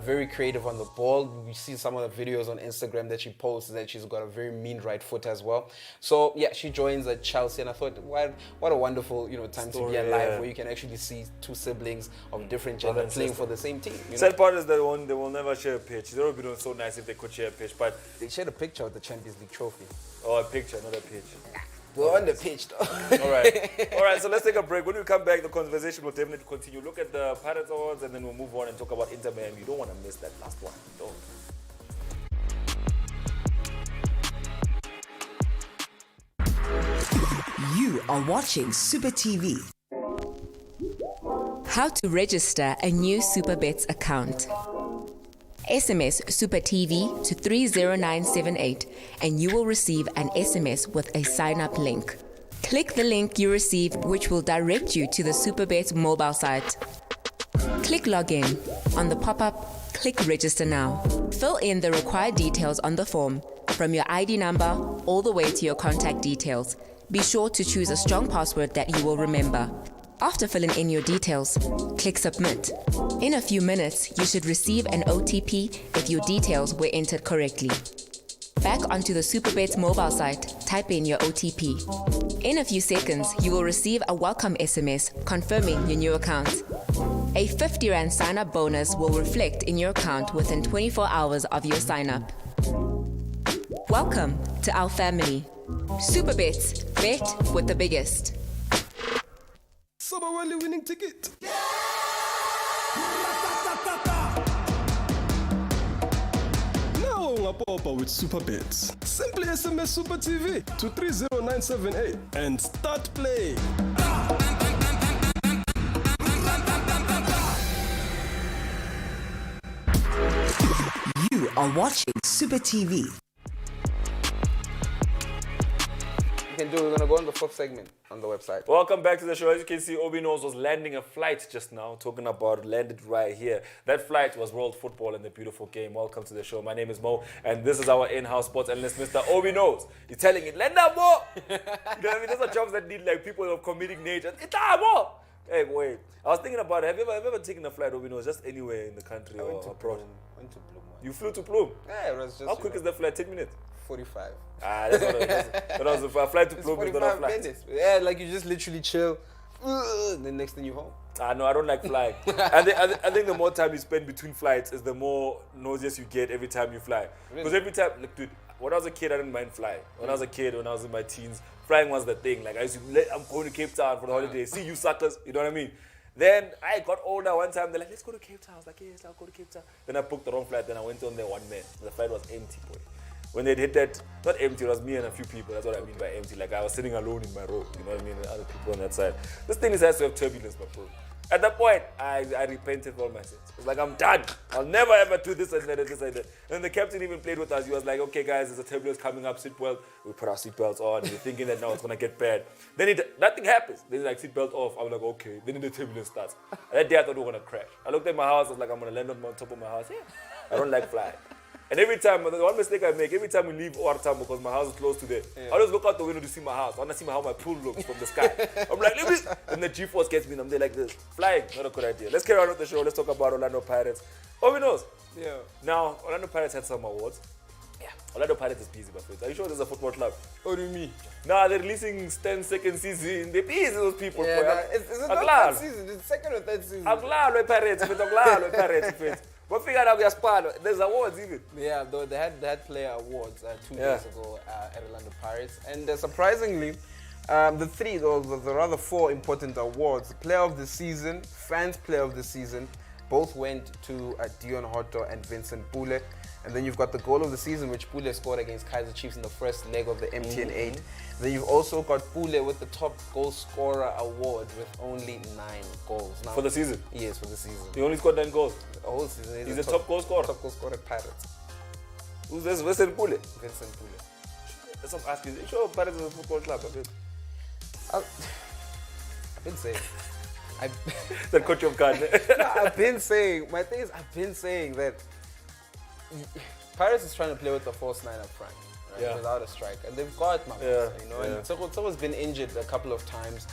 very creative on the ball. We see some of the videos on Instagram that she posts that she's got a very mean right foot as well. So yeah, she joins at Chelsea, and I thought, what a wonderful, you know, time to be alive, where you can actually see two siblings of different gender playing for the same team. You know? Sad part is that they will never share a pitch. They would be doing so nice if they could share a pitch, but They shared a picture of the Champions League trophy. a picture, not a pitch. We're on the pitch though. All right. So let's take a break. When we come back, the conversation will definitely continue. Look at the Pirates Awards, and then we'll move on and talk about Inter Miami. You don't want to miss that last one. Don't. You are watching Super TV. How to register a new SuperBets account. SMS Super TV to 30978 and you will receive an SMS with a sign-up link. Click the link you receive, which will direct you to the SuperBets mobile site. Click login. On the pop-up, click register now. Fill in the required details on the form, from your ID number all the way to your contact details. Be sure to choose a strong password that you will remember. After filling in your details, click submit. In a few minutes, you should receive an OTP if your details were entered correctly. Back onto the SuperBets mobile site, type in your OTP. In a few seconds, you will receive a welcome SMS confirming your new account. A 50 Rand sign-up bonus will reflect in your account within 24 hours of your sign-up. Welcome to our family. SuperBets, bet with the biggest. Sabawali winning ticket. Now ungapopa with SuperBets. Simply SMS Super TV to 30978 and start playing. You are watching Super TV. We're gonna go on the fourth segment on the website. Welcome back to the show. As you can see, Obi Knows was landing a flight just now, talking about landed right here. That flight was World Football and the Beautiful Game. Welcome to the show. My name is Mo, and this is our in-house sports analyst, Mr. Obi Knows. He's telling it, land up more! You know what I mean? Those are jobs that need like people of comedic nature. It's more! Hey, wait. I was thinking about it. Have you ever taken a flight, Obi Knows, just anywhere in the country or abroad? Went to Bloem. You flew to Bloem? Yeah, it was just. How quick is that flight? 10 minutes? 45. That was a flight to It's Bloem is not a 45 flight. minutes. Yeah, like you just literally chill. Then next thing you home. No, I don't like flying. I think the more time you spend between flights is the more nauseous you get every time you fly. Because every time, look, dude, when I was a kid, I didn't mind flying. When I was a kid, when I was in my teens, flying was the thing. Like, I'm going to Cape Town for the holiday. See you suckers, you know what I mean? Then I got older one time. They're like, let's go to Cape Town. I was like, yes, I'll go to Cape Town. Then I booked the wrong flight. Then I went on there one man. The flight was empty, boy. When they hit that, not empty, it was me and a few people. That's what I mean by empty. Like I was sitting alone in my row. You know what I mean? And other people on that side. This thing has to have turbulence, my bro. At that point, I repented for all my sins. It's like, I'm done. I'll never ever do this and that and this and that. And the captain even played with us. He was like, okay, guys, there's a turbulence coming up, seatbelt. We put our seatbelts on. We're thinking that now it's going to get bad. Then nothing happens. Then like, seatbelt off. I'm like, okay. Then the turbulence starts. And that day I thought we were going to crash. I looked at my house. I was like, I'm going to land on top of my house. Yeah. I don't like flying. And every time, the one mistake I make, every time we leave Oartam because my house is close to there, I always look out the window to see my house. I want to see how my pool looks from the sky. I'm like, look at this. And the G-force gets me and I'm there like this. Flying, not a good idea. Let's carry on with the show. Let's talk about Orlando Pirates. Obi knows. Yeah. Now, Orlando Pirates had some awards. Yeah. Orlando Pirates is busy, my friends. Are you sure there's a football club? What do you mean? Nah, they're releasing 10-second season. They're busy, those people. Yeah, boy. it's not third season. It's second or third season. I'm glad with Pirates. I'm glad with Pirates. But figure out we are span. There's awards even. Yeah, though they had player awards 2 days ago at Orlando Pirates, and surprisingly, the rather 4 important awards: Player of the Season, Fans Player of the Season, both went to Dion Hotto and Vincent Pule. And then you've got the Goal of the Season, which Pule scored against Kaizer Chiefs in the first leg of the MTN 8. Then you've also got Pule with the top goal scorer award with only 9 goals. Now, For the season? Yes, for the season. He only scored 9 goals. The whole season. He's the top goal scorer? Top goal scorer at Pirates. Who's this? Vincent Pule? Vincent Pule. That's what I'm asking. You sure Pirates is a football club? I've been saying. That coach of God. I've been saying. My thing is, I've been saying that Pirates is trying to play with the false 9 up front, right? Without a striker, and they've got Mamos, you know. And Tsogo's been injured a couple of times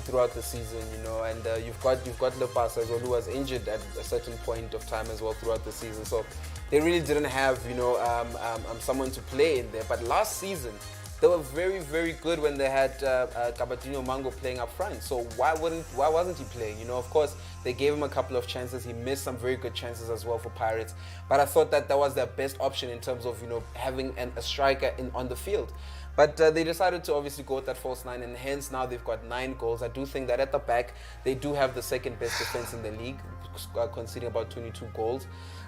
throughout the season, you know. And you've got Lepasa as well, who was injured at a certain point of time as well throughout the season. So they really didn't have, you know, someone to play in there. But last season, they were very, very good when they had Kabatino Mango playing up front. So why wasn't he playing? You know, of course, they gave him a couple of chances. He missed some very good chances as well for Pirates. But I thought that was their best option in terms of, you know, having a striker on the field. But they decided to obviously go with that false 9, and hence now they've got 9 goals. I do think that at the back, they do have the second best defense in the league, conceding about 22 goals.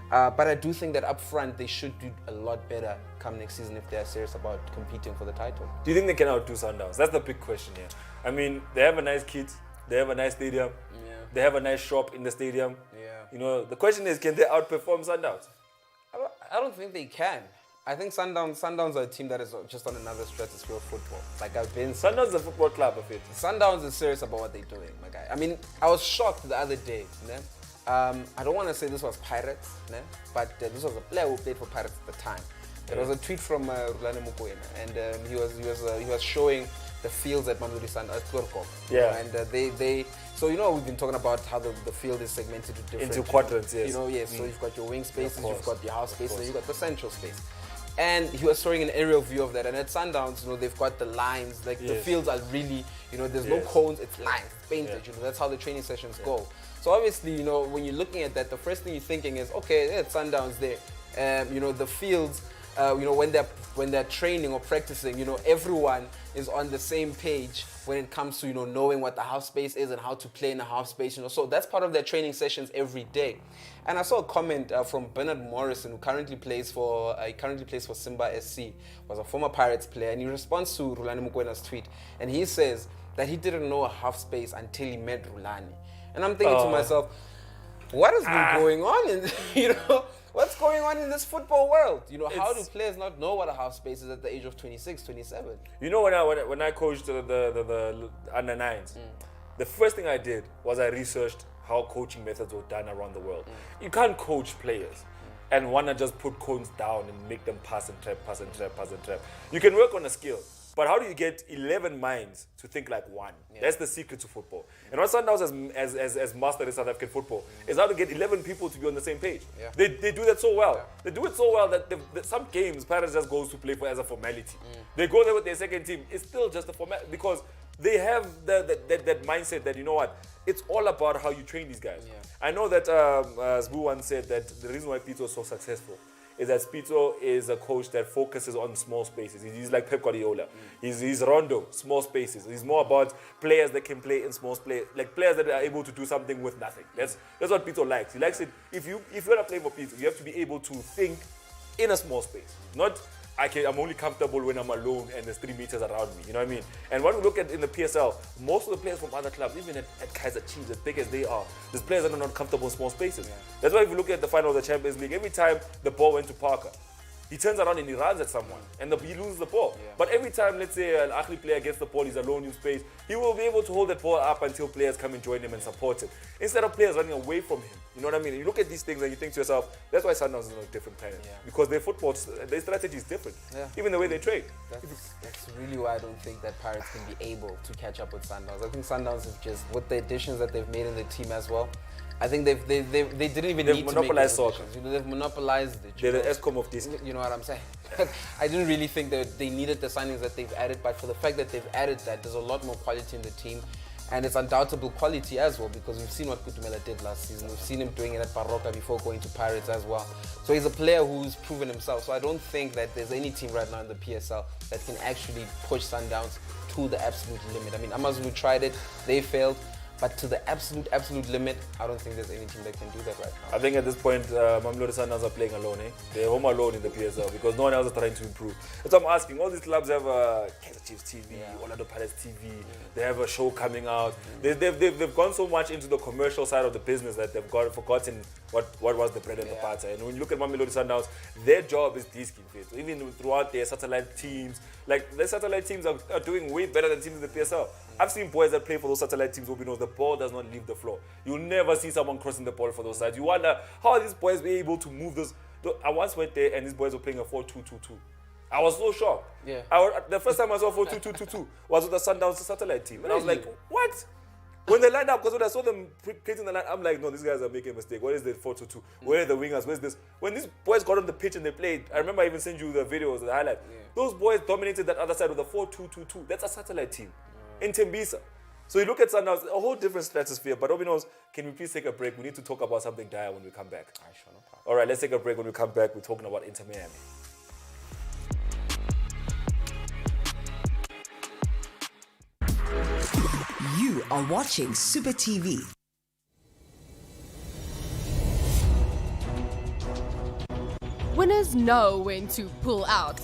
But I do think that up front, they should do a lot better come next season if they're serious about competing for the title. Do you think they can outdo Sundowns? That's the big question here. I mean, they have a nice kit. They have a nice stadium. Yeah. They have a nice shop in the stadium. Yeah. You know, the question is, can they outperform Sundowns? I don't think they can. I think Sundowns are a team that is just on another stratosphere of football. Like I've been saying. Sundowns is a football club, of it. Sundowns is serious about what they're doing, my guy. I mean, I was shocked the other day, né? I don't want to say this was Pirates, né? But this was a player who played for Pirates at the time. There was a tweet from Rulane Mokoena, and he was showing the fields at Mamelodi Sundowns at Turkov. Yeah. And so you know we've been talking about how the field is segmented into quadrants, yes. You know, yes. So you've got your wing spaces, you've got your house space, and then you've got the central space. And he was showing an aerial view of that. And at Sundowns, you know, they've got the lines, like the fields are really, you know, there's no cones, it's lines, it's painted. You know, that's how the training sessions go. So obviously, you know, when you're looking at that, the first thing you're thinking is, okay, it's Sundowns there. You know, the fields, you know, when they're training or practicing, you know, everyone is on the same page when it comes to, you know, knowing what the half space is and how to play in a half space, you know. So that's part of their training sessions every day. And I saw a comment from Bernard Morrison, who currently plays for Simba SC, was a former Pirates player, and he responds to Rulane Mokwena's tweet, and he says that he didn't know a half space until he met Rulane. And I'm thinking to myself, what has been going on in, you know, what's going on in this football world? You know, how do players not know what a half space is at the age of 26, 27? You know, when I coached the under 9s, the first thing I did was I researched how coaching methods were done around the world. You can't coach players and want to just put cones down and make them pass and trap, pass and trap, pass and trap. You can work on a skill, but how do you get 11 minds to think like one? That's the secret to football. And what Sundowns as master in South African football is how to get 11 people to be on the same page. They do that so well. They do it so well that some games Pirates just goes to play for as a formality. They go there with their second team. It's still just a formality because they have that mindset that, you know what, it's all about how you train these guys. I know that Zbu once said that the reason why Pito is so successful is that Spitzo is a coach that focuses on small spaces. He's like Pep Guardiola. He's Rondo, small spaces. He's more about players that can play in small space, like players that are able to do something with nothing. That's what Pito likes. He likes it. If you're gonna play for Pito, you have to be able to think in a small space. Not I'm only comfortable when I'm alone and there's 3 meters around me. You know what I mean? And when we look at in the PSL, most of the players from other clubs, even at Kaizer Chiefs, as big as they are, there's players that are not comfortable in small spaces. That's why if you look at the final of the Champions League, every time the ball went to Parker, he turns around and he runs at someone, and he loses the ball. But every time, let's say, an Akhli player gets the ball, he's alone in space, he will be able to hold that ball up until players come and join him and support him, instead of players running away from him. You know what I mean? You look at these things and you think to yourself, that's why Sundowns is on a different planet. Because their football, their strategy is different. Even the way they trade. That's really why I don't think that Pirates can be able to catch up with Sundowns. I think Sundowns is just, with the additions that they've made in the team as well, I think they didn't even need to make those additions. You know, they've monopolized it. They're the ESCOM of this. You know what I'm saying? I didn't really think that they needed the signings that they've added, but for the fact that they've added that, there's a lot more quality in the team. And it's undoubtable quality as well, because we've seen what Kutumela did last season. We've seen him doing it at Baroka before going to Pirates as well. So he's a player who's proven himself. So I don't think that there's any team right now in the PSL that can actually push Sundowns to the absolute limit. I mean, Amazulu tried it, they failed. But to the absolute limit, I don't think there's any team that can do that right now. I think at this point, Mamelodi Sundowns are playing alone. They're home alone in the PSL because no one else is trying to improve. That's what I'm asking. All these clubs have Kaizer Chiefs TV, Orlando Pirates TV. They have a show coming out. They've gone so much into the commercial side of the business that they've forgotten what was the bread and the butter. And when you look at Mamelodi Sundowns, their job is de-skin fit. So even throughout their satellite teams, like their satellite teams are doing way better than teams in the PSL. I've seen boys that play for those satellite teams who knows the ball does not leave the floor. You'll never see someone crossing the ball for those sides. You wonder, how are these boys be able to move this? I once went there and these boys were playing a 4-2-2-2. I was so shocked. The first time I saw 4-2-2-2 was with the Sundowns satellite team. And I was like, what? When they lined up, because when I saw them creating the line, I'm like, no, these guys are making a mistake. What is the 4-2-2? Where are the wingers? Where's this? When these boys got on the pitch and they played, I remember I even sent you the videos, the highlight. Those boys dominated that other side with a 4-2-2-2. That's a satellite team in Tembisa. So you look at Sundowns, a whole different stratosphere. But Obi knows, can we please take a break? We need to talk about something dire when we come back. Sure, no problem. All right, let's take a break. When we come back, we're talking about Inter Miami. You are watching Super TV. Winners know when to pull out.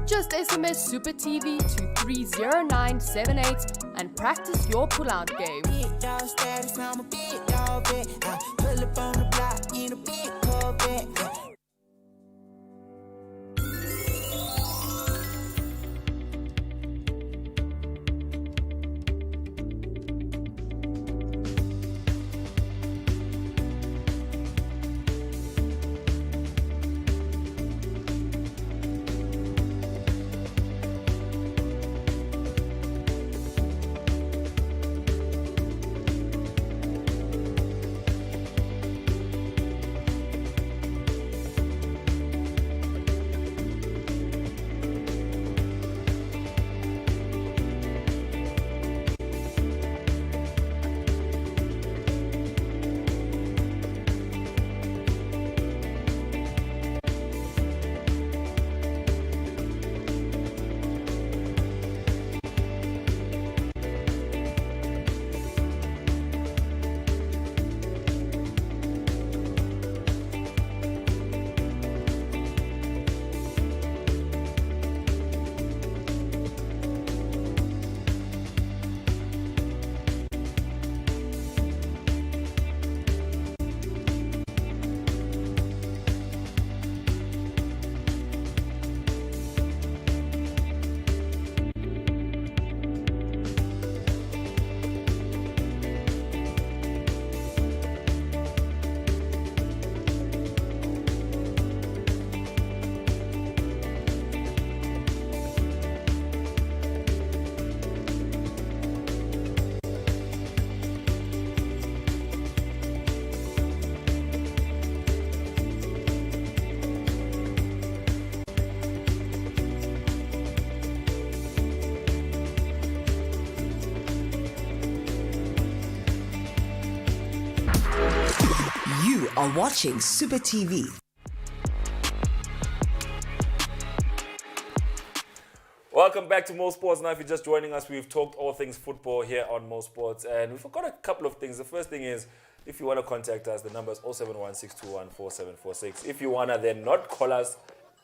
Just SMS Super TV to 30978 and practice your pull-out game. Big dog status, I'm a big dog vet. I pull up on the block in a big Corvette. You are watching Super TV. Welcome back to Mosports. Now, if you're just joining us, we've talked all things football here on Mosports, and we forgot a couple of things. The first thing is, if you want to contact us, the number is 0716214746. If you want to then not call us,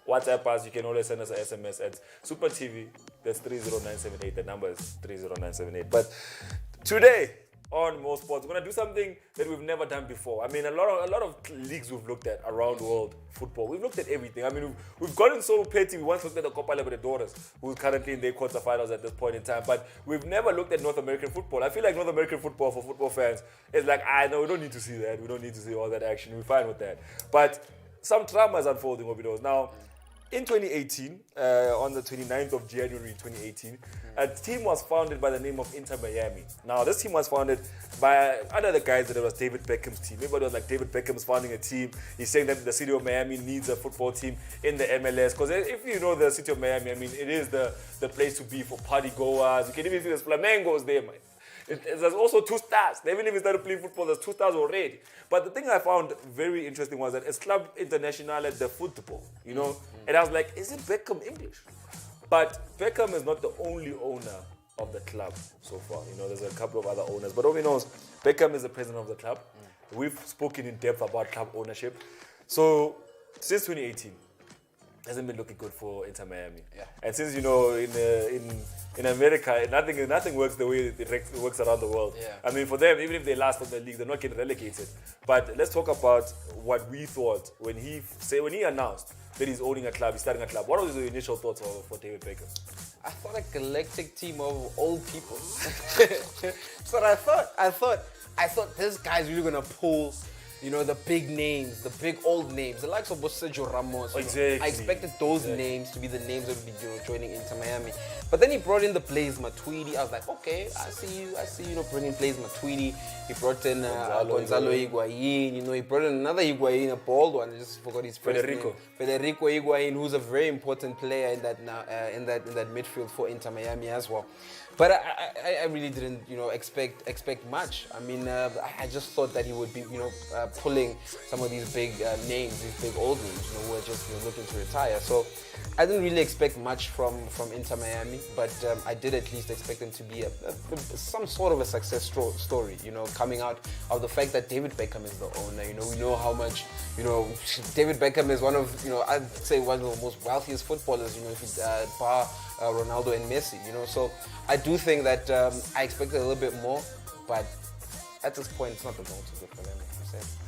WhatsApp us, you can always send us an SMS at Super TV. That's 30978. The number is 30978. But today, on Mosports, we're gonna do something that we've never done before. I mean, a lot of leagues we've looked at around world football. We've looked at everything. I mean, we've gotten so petty. We once looked at the Copa Libertadores, who's currently in their quarterfinals at this point in time. But we've never looked at North American football. I feel like North American football for football fans is like, I know we don't need to see that. We don't need to see all that action. We're fine with that. But some drama is unfolding over those now. In 2018, on the 29th of January 2018, a team was founded by the name of Inter Miami. Now, this team was founded by under the guys that it was David Beckham's team. Everybody was like, David Beckham's founding a team. He's saying that the city of Miami needs a football team in the MLS. Because if you know the city of Miami, I mean, it is the place to be for party goers. You can even see there's flamingos there, man. There's also 2 stars. They haven't even started playing football. There's 2 stars already. But the thing I found very interesting was that it's Club International de Football, you know? And I was like, is it Beckham English? But Beckham is not the only owner of the club so far. You know, there's a couple of other owners. But all we know is Beckham is the president of the club. We've spoken in depth about club ownership. So since 2018, hasn't been looking good for Inter Miami. Yeah. And since, you know, in America, nothing works the way it works around the world. Yeah. I mean, for them, even if they last on the league, they're not getting relegated. But let's talk about what we thought when he announced that he's owning a club, he's starting a club. What was your initial thoughts for David Beckham? I thought a galactic team of old people. So I thought this guy's really gonna pull, you know, the big names, the big old names, the likes of Sergio Ramos. Exactly. I expected those names to be the names that would be, you know, joining Inter Miami. But then he brought in the Blaise Matuidi. I was like, okay, I see you, you know, bringing Blaise Matuidi. He brought in Gonzalo Higuain. You know, he brought in another Higuain, a bald one. I just forgot his first name. Federico Higuain, who's a very important player in that midfield for Inter Miami as well. But I really didn't, you know, expect much. I mean, I just thought that he would be, you know, pulling some of these big names, these big old names, you know, who are just, you know, looking to retire. So I didn't really expect much from Inter Miami, but I did at least expect them to be some sort of a success story, you know, coming out of the fact that David Beckham is the owner. You know, we know how much, you know, David Beckham is one of, you know, I'd say one of the most wealthiest footballers, you know, if you bar Ronaldo and Messi, you know. So I do think that I expected a little bit more, but at this point, it's not the goal to good for them.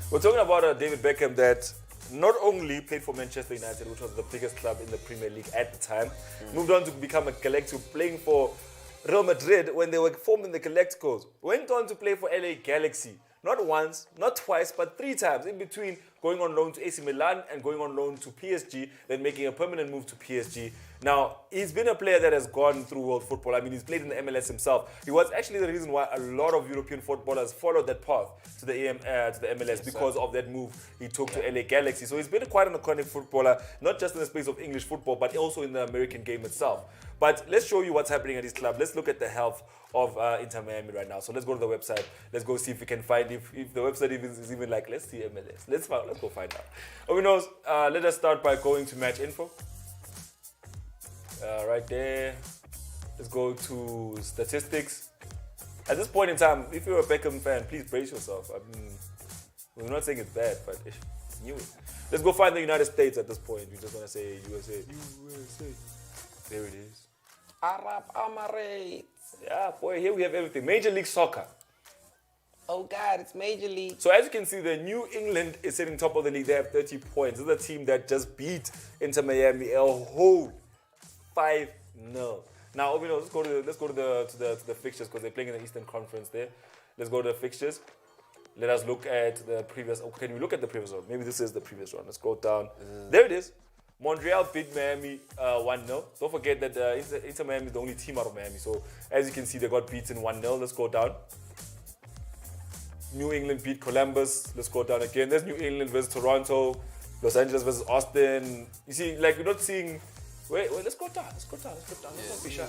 We're talking about David Beckham that not only played for Manchester United, which was the biggest club in the Premier League at the time, moved on to become a Galactic, playing for Real Madrid when they were forming the Galacticos, went on to play for LA Galaxy, not once, not twice, but 3 times, in between going on loan to AC Milan and going on loan to PSG, then making a permanent move to PSG. Now, he's been a player that has gone through world football. I mean, he's played in the MLS himself. He was actually the reason why a lot of European footballers followed that path to the MLS because of that move he took to LA Galaxy. So he's been quite an iconic footballer, not just in the space of English football, but also in the American game itself. But let's show you what's happening at his club. Let's look at the health of Inter Miami right now. So let's go to the website. Let's go see if we can find if the website is even like, let's see MLS. Let's go find out. Who knows? Let us start by going to match info. Right there. Let's go to statistics. At this point in time, if you're a Beckham fan, please brace yourself. I mean, we're not saying it's bad, but it's new. Let's go find the United States at this point. You just want to say USA. USA. There it is. Arab Emirates. Yeah, boy, here we have everything. Major League Soccer. Oh God, it's Major League. So as you can see, the New England is sitting top of the league. They have 30 points. This is a team that just beat Inter Miami a whole 5-0. Now, let's go to the fixtures because they're playing in the Eastern Conference there. Let's go to the fixtures. Let us look at the previous. Oh, can we look at the previous one? Maybe this is the previous one. Let's go down. There it is. Montreal beat Miami 1-0. Don't forget that Inter Miami is the only team out of Miami. So as you can see, they got beaten 1-0. Let's go down. New England beat Columbus. Let's go down again. There's New England versus Toronto. Los Angeles versus Austin. You see, like, we're not seeing. Wait, let's go down. Let's go down. Let's not be shy.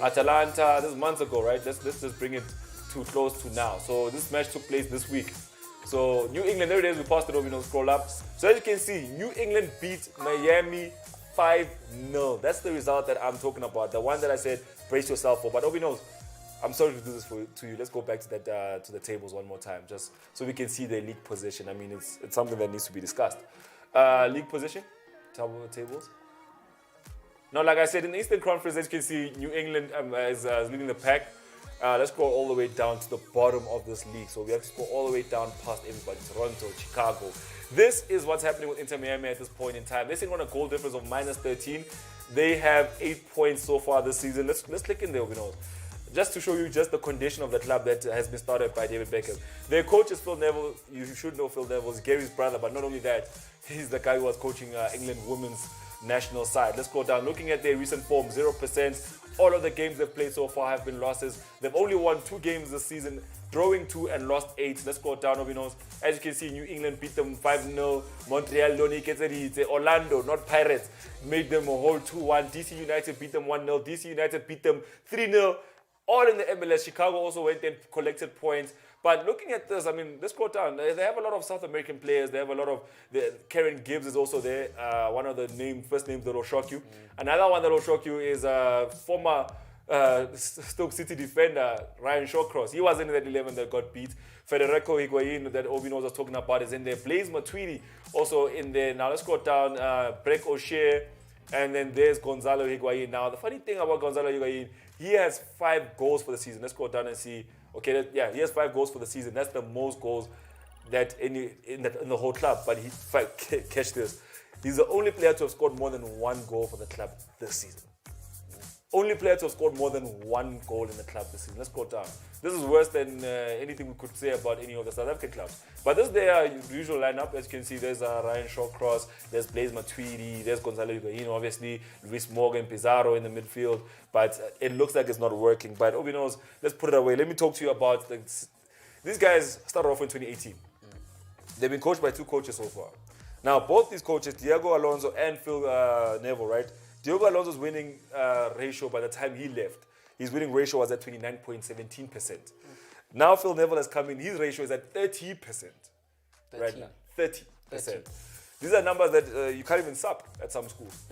Atalanta, this is months ago, right? Let's just bring it too close to now. So this match took place this week. So New England, there it is. We passed it over, scroll up. So as you can see, New England beat Miami 5-0. That's the result that I'm talking about. The one that I said, brace yourself for. But Obi knows, I'm sorry to do this to you. Let's go back to that to the tables one more time, just so we can see the league position. I mean, it's something that needs to be discussed. League position, top of the tables. Now, like I said, in the Eastern Conference, as you can see, New England is leading the pack. let's go all the way down to the bottom of this league. So we have to go all the way down past everybody. Toronto, Chicago. This is what's happening with Inter Miami at this point in time. They're sitting on a goal difference of -13. They have 8 points so far this season. Let's click in there, just to show you just the condition of the club that has been started by David Beckham. Their coach is Phil Neville. You should know Phil Neville. He's Gary's brother, but not only that, he's the guy who was coaching England women's national side. Let's go down. Looking at their recent form, 0%. All of the games they've played so far have been losses. They've only won 2 games this season, drawing 2 and lost 8. Let's go down, Obinos. As you can see, New England beat them 5-0. Montreal, Orlando, not Pirates, made them a whole 2-1. DC United beat them 1-0. DC United beat them 3-0. All in the MLS. Chicago also went and collected points. But looking at this, I mean, let's go down. They have a lot of South American players. They have a lot of... Karen Gibbs is also there. One of the first names that will shock you. Another one that will shock you is former Stoke City defender Ryan Shawcross. He was in that 11 that got beat. Federico Higuain that Obinos was talking about is in there. Blaise Matuidi also in there. Now let's go down. Breck O'Shea. And then there's Gonzalo Higuain. Now, the funny thing about Gonzalo Higuain, he has 5 goals for the season. Let's go down and see. Okay, he has 5 goals for the season. That's the most goals that in the whole club. But catch this. He's the only player to have scored more than 1 goal for the club this season. Only player to have scored more than 1 goal in the club this season. Let's go down. This is worse than anything we could say about any of the South African clubs. But this is their usual lineup. As you can see, there's Ryan Shawcross, there's Blaise Matuidi, there's Gonzalo Higuain, obviously, Luis Morgan, Pizarro in the midfield. But it looks like it's not working. But Obinos, let's put it away. Let me talk to you about these guys started off in 2018. They've been coached by 2 coaches so far. Now, both these coaches, Diego Alonso and Phil Neville, right? Diego Alonso's winning ratio by the time he left, his winning ratio was at 29.17%. Now Phil Neville has come in, his ratio is at 30%. Right now, 30%. These are numbers that you can't even sup at some schools.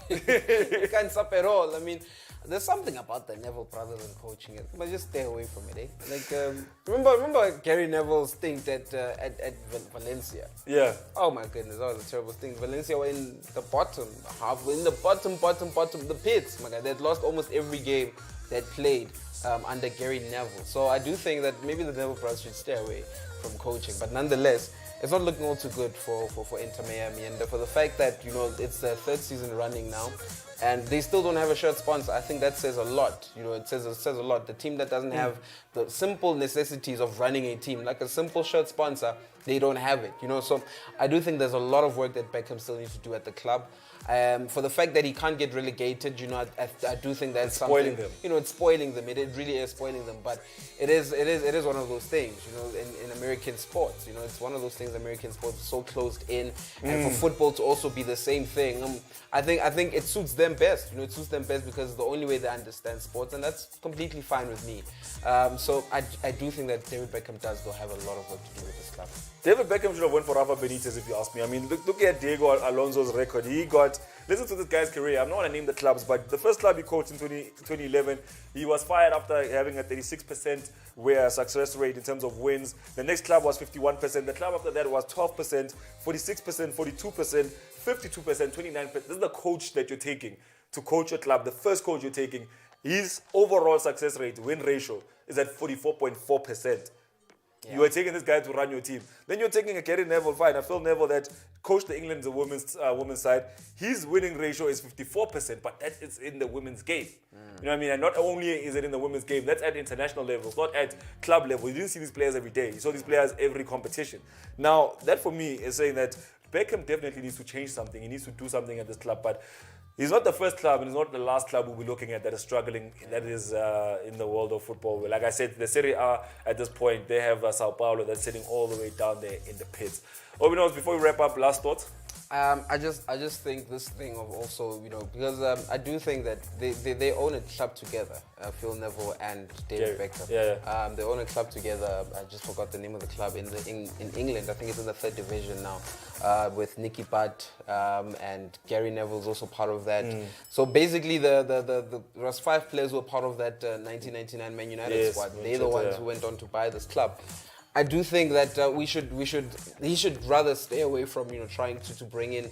You can't sup at all. I mean, there's something about the Neville brothers and coaching it, but just stay away from it, eh? Like, remember Gary Neville's thing at Valencia? Yeah. Oh my goodness, that was a terrible thing. Valencia were in the bottom half, in the bottom, the pits. My God, they'd lost almost every game they'd played under Gary Neville. So I do think that maybe the Neville brothers should stay away from coaching, but nonetheless, it's not looking all too good for Inter Miami, and for the fact that, you know, it's their 3rd season running now, and they still don't have a shirt sponsor. I think that says a lot. You know, it says a lot. The team that doesn't have the simple necessities of running a team, like a simple shirt sponsor, they don't have it. You know, so I do think there's a lot of work that Beckham still needs to do at the club. For the fact that he can't get relegated, you know, I do think that's something. Spoiling them. You know, it's spoiling them. It really is spoiling them. But it is one of those things. You know, in American sports, you know, it's one of those things. American sports is so closed in, and for football to also be the same thing, I think it suits them best. You know, it suits them best because it's the only way they understand sports, and that's completely fine with me. So I do think that David Beckham does though have a lot of work to do with this club. David Beckham should have went for Rafa Benitez, if you ask me. I mean, look at Diego Alonso's record. Listen to this guy's career. I'm not going to name the clubs, but the first club he coached in 2011, he was fired after having a 36% success rate in terms of wins. The next club was 51%. The club after that was 12%, 46%, 42%, 52%, 29%. This is the coach that you're taking to coach your club. The first coach you're taking, his overall success rate, win ratio, is at 44.4%. Yeah. You are taking this guy to run your team. Then you're taking a Gary Neville, fine, a Phil Neville that coached the England's women's side. His winning ratio is 54%, but that is in the women's game. You know what I mean? And not only is it in the women's game, that's at international level, it's not at club level. You didn't see these players every day. You saw these players every competition. Now, that for me is saying that Beckham definitely needs to change something. He needs to do something at this club, but he's not the first club and he's not the last club we'll be looking at that is struggling, that is in the world of football. Like I said, the Serie A at this point, they have Sao Paulo that's sitting all the way down there in the pits. Obinos, before we wrap up, last thoughts? I just think this thing of also, you know, because I do think that they own a club together, Phil Neville and David Beckham. Yeah. They own a club together. I just forgot the name of the club in England. I think it's in the 3rd division now, with Nicky Butt and Gary Neville's also part of that. So basically, there was 5 players who were part of that 1999 Man United squad. They're the ones who went on to buy this club. I do think that he should rather stay away from, you know, trying to bring in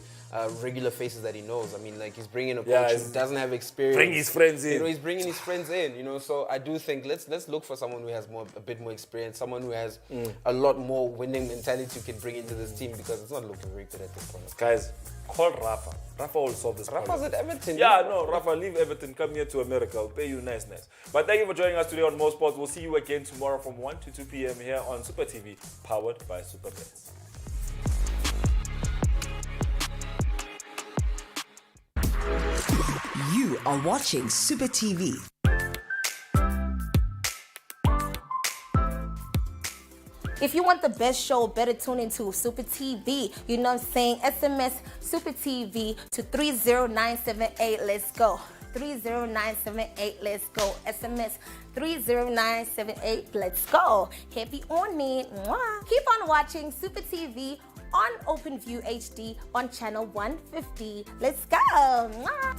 regular faces that he knows. I mean, like he's bringing a coach Yeah, who doesn't have experience. Bring his friends in. You know, he's bringing his friends in. You know, so I do think let's look for someone who has a bit more experience, someone who has a lot more winning mentality you can bring into this team, because it's not looking very good at this point. Guys, call Rafa. Rafa will solve this problem. Rafa's at Everton. Yeah, no, Rafa, leave Everton, come here to America. I'll pay you nice. But thank you for joining us today on Mosports. We'll see you again tomorrow from 1 to 2 p.m. here on Super TV, powered by SuperBets. You are watching Super TV. If you want the best show, better tune into Super TV. You know what I'm saying? SMS Super TV to 30978. Let's go. 30978. Let's go. SMS 30978. Let's go. Happy on it. Mwah. Keep on watching Super TV on OpenView HD on channel 150. Let's go. Mwah.